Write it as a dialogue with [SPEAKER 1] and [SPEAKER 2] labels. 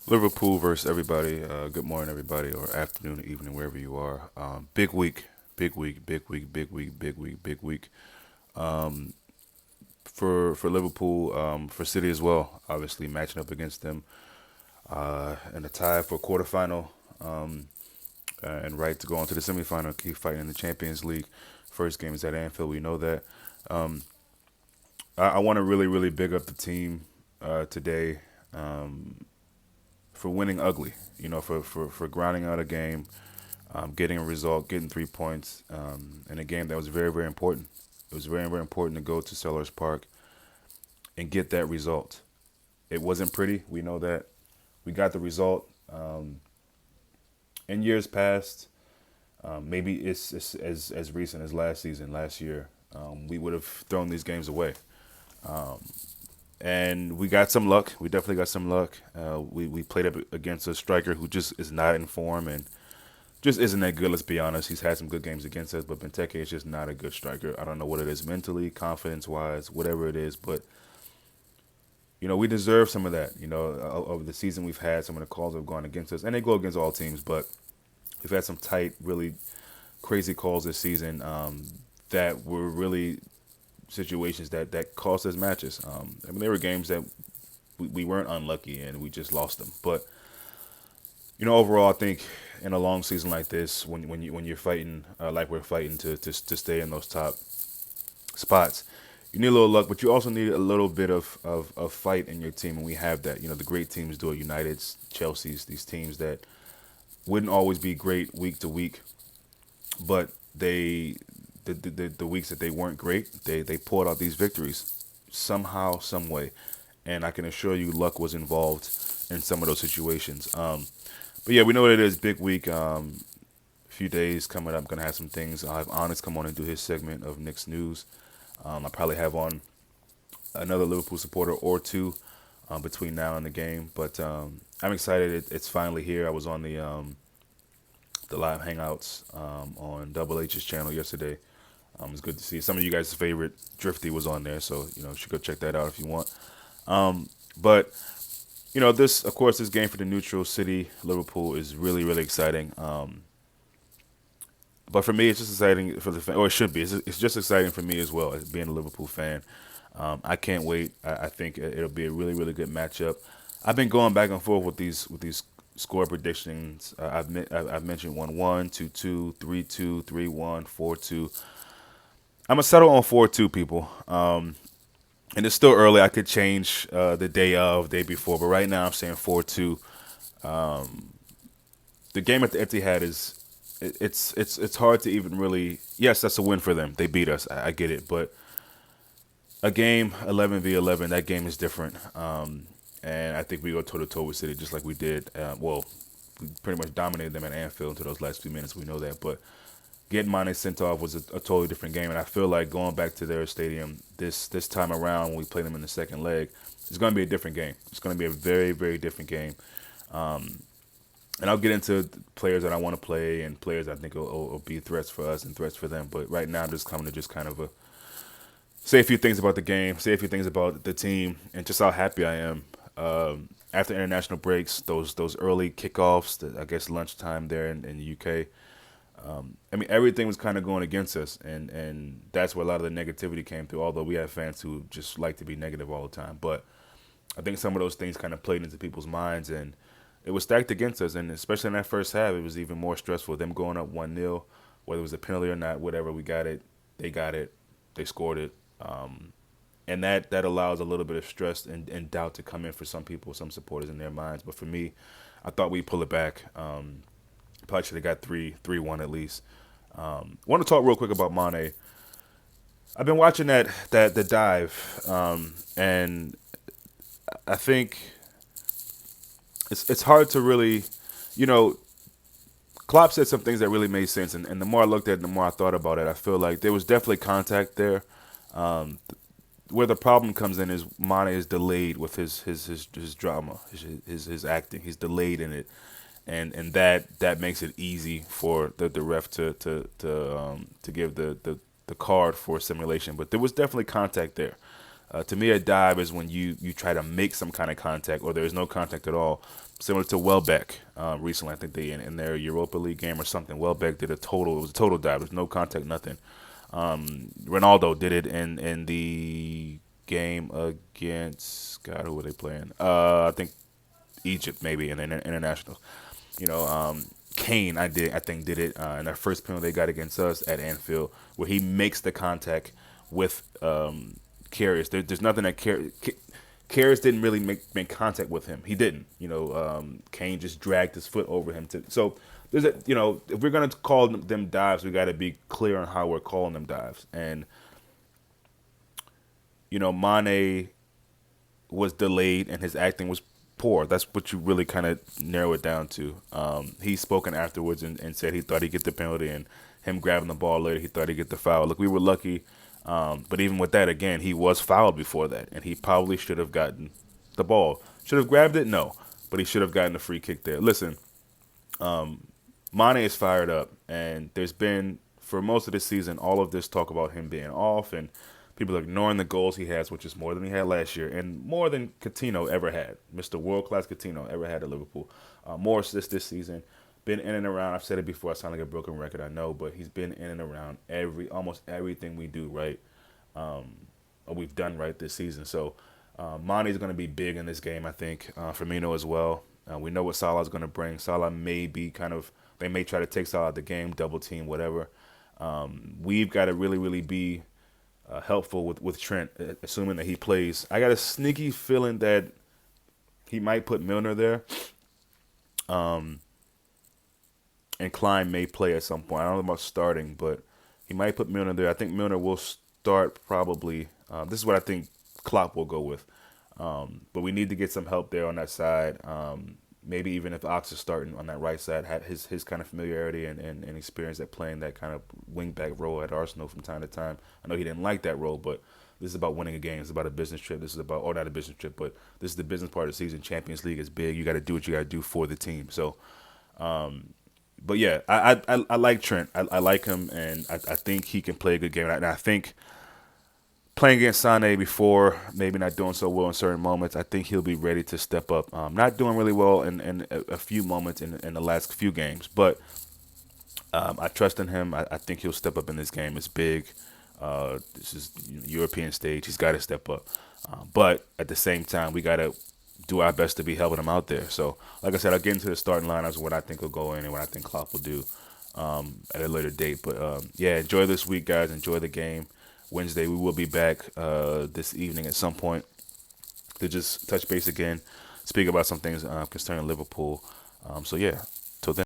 [SPEAKER 1] Liverpool versus everybody. Good morning, everybody, or afternoon, evening, wherever you are. Big week, big week, big week, big week, big week, big week. Um, for Liverpool, for City as well. Obviously, matching up against them in a tie for quarterfinal, and right to go on to the semifinal. Keep fighting in the Champions League. First game is at Anfield. We know that. Um, I want to really big up the team today. For winning ugly. For grounding out a game, getting a result, getting 3 points in a game that was very important. It was very important to go to Sellers Park and get that result. It wasn't pretty. We know that. We got the result. In years past, maybe it's as recent as last season, last year, we would have thrown these games away. And we got some luck. We definitely got some luck. We played up against a striker who just is not in form and just isn't that good. Let's be honest. He's had some good games against us, but Benteke is just not a good striker. I don't know what it is mentally, confidence wise, whatever it is, but we deserve some of that. Over the season we've had, some of the calls have gone against us, and they go against all teams, but we've had some tight, really crazy calls this season that were really situations that cost us matches. There were games that we weren't unlucky and we just lost them, but overall, I think in a long season like this, when you're fighting like we're fighting to stay in those top spots, you need a little luck, but you also need a little bit of fight in your team, and we have that. The great teams do it. United's, Chelsea's, these teams that wouldn't always be great week to week, but the weeks that they weren't great, they pulled out these victories somehow, some way, and I can assure you, luck was involved in some of those situations. But yeah, we know what it is. Big week. Few days coming up. Gonna have some things. I'll have Honest come on and do his segment of Knicks news. I probably have on another Liverpool supporter or two between now and the game. But I'm excited. It's finally here. I was on the live hangouts on Double H's channel yesterday. It's good to see some of you guys' favorite Drifty was on there, so you should go check that out if you want. But this, of course, this game for the neutral city, Liverpool, is really exciting. But for me, it's just exciting for the fan, or it should be. It's just exciting for me as well as being a Liverpool fan. I can't wait. I think it'll be a really good matchup. I've been going back and forth with these score predictions. I've mentioned 1-1, 2-2, 3-2, 3-1, 4-2. I'm gonna settle on 4-2, people. And it's still early. I could change the day before, but right now I'm saying 4-2. The game at the Etihad is it's hard to even really. Yes, that's a win for them. They beat us. I get it, but a game 11v11, that game is different. And I think we go toe to toe with City just like we did. We pretty much dominated them at Anfield until those last few minutes. We know that, but getting Mane sent off was a totally different game, and I feel like going back to their stadium this time around when we play them in the second leg, it's going to be a different game. It's going to be a very different game. And I'll get into players that I want to play and players I think will be threats for us and threats for them. But right now, I'm just coming to just kind of say a few things about the game, say a few things about the team, and just how happy I am. After international breaks, those early kickoffs, I guess lunchtime there in the UK. Everything was kind of going against us, and that's where a lot of the negativity came through. Although we have fans who just like to be negative all the time, but I think some of those things kind of played into people's minds, and it was stacked against us. And especially in that first half, it was even more stressful. Them going up 1-0, whether it was a penalty or not, whatever, we got it. They got it. They scored it. And that allows a little bit of stress and doubt to come in for some people, some supporters in their minds. But for me, I thought we'd pull it back. Probably should have got 3-1 at least. Want to talk real quick about Mane. I've been watching that the dive, and I think it's hard to really, you know, Klopp said some things that really made sense, and the more I looked at it, the more I thought about it. I feel like there was definitely contact there. Um, where the problem comes in is Mane is delayed with his drama, his acting. He's delayed in it, and that makes it easy for the ref to give the card for simulation. But there was definitely contact there. To me, a dive is when you try to make some kind of contact, or there is no contact at all. Similar to Welbeck recently, I think they in their Europa League game or something. Welbeck did a total. It was a total dive. There's no contact, nothing. Ronaldo did it in the game against God. Who were they playing? I think Egypt maybe in the international. You know, Kane, I think did it in that first penalty they got against us at Anfield, where he makes the contact with Karius. There's nothing that Karius didn't really make contact with him. He didn't. You know, Kane just dragged his foot over him to. So there's a, you know, if we're gonna call them dives, we got to be clear on how we're calling them dives. And you know, Mane was delayed and his acting was poor. That's what you really kind of narrow it down to. He spoken afterwards and said he thought he'd get the penalty, and him grabbing the ball later, he thought he'd get the foul. Look, we were lucky, but even with that, again, he was fouled before that, and he probably should have gotten the ball. Should have grabbed it? No, but he should have gotten a free kick there. Listen, Mane is fired up, and there's been, for most of this season, all of this talk about him being off, and people are ignoring the goals he has, which is more than he had last year, and more than Coutinho ever had. Mr. World Class Coutinho ever had at Liverpool. More assists this season. Been in and around. I've said it before. I sound like a broken record, I know, but he's been in and around almost everything we do right, or we've done right this season. So Mane is going to be big in this game, I think. Firmino as well. We know what Salah is going to bring. Salah may be they may try to take Salah out the game, double team, whatever. We've got to really, really be helpful with Trent, assuming that he plays. I got a sneaky feeling that he might put Milner there. And Klein may play at some point. I don't know about starting, but he might put Milner there. I think Milner will start probably. This is what I think Klopp will go with. But we need to get some help there on that side. Maybe even if Ox is starting on that right side, had his kind of familiarity and experience at playing that kind of wing-back role at Arsenal from time to time. I know he didn't like that role, but this is about winning a game. It's about a business trip. This is about, or not a business trip, but this is the business part of the season. Champions League is big. You got to do what you got to do for the team. So, but yeah, I like Trent. I like him, and I think he can play a good game. And I think playing against Sané before, maybe not doing so well in certain moments, I think he'll be ready to step up. Not doing really well in a few moments in the last few games, but I trust in him. I think he'll step up in this game. It's big. This is European stage. He's got to step up. But at the same time, we got to do our best to be helping him out there. So, like I said, I'll get into the starting lineups, what I think will go in and what I think Klopp will do at a later date. But, yeah, enjoy this week, guys. Enjoy the game. Wednesday, we will be back this evening at some point to just touch base again, speak about some things concerning Liverpool. So, yeah, till then.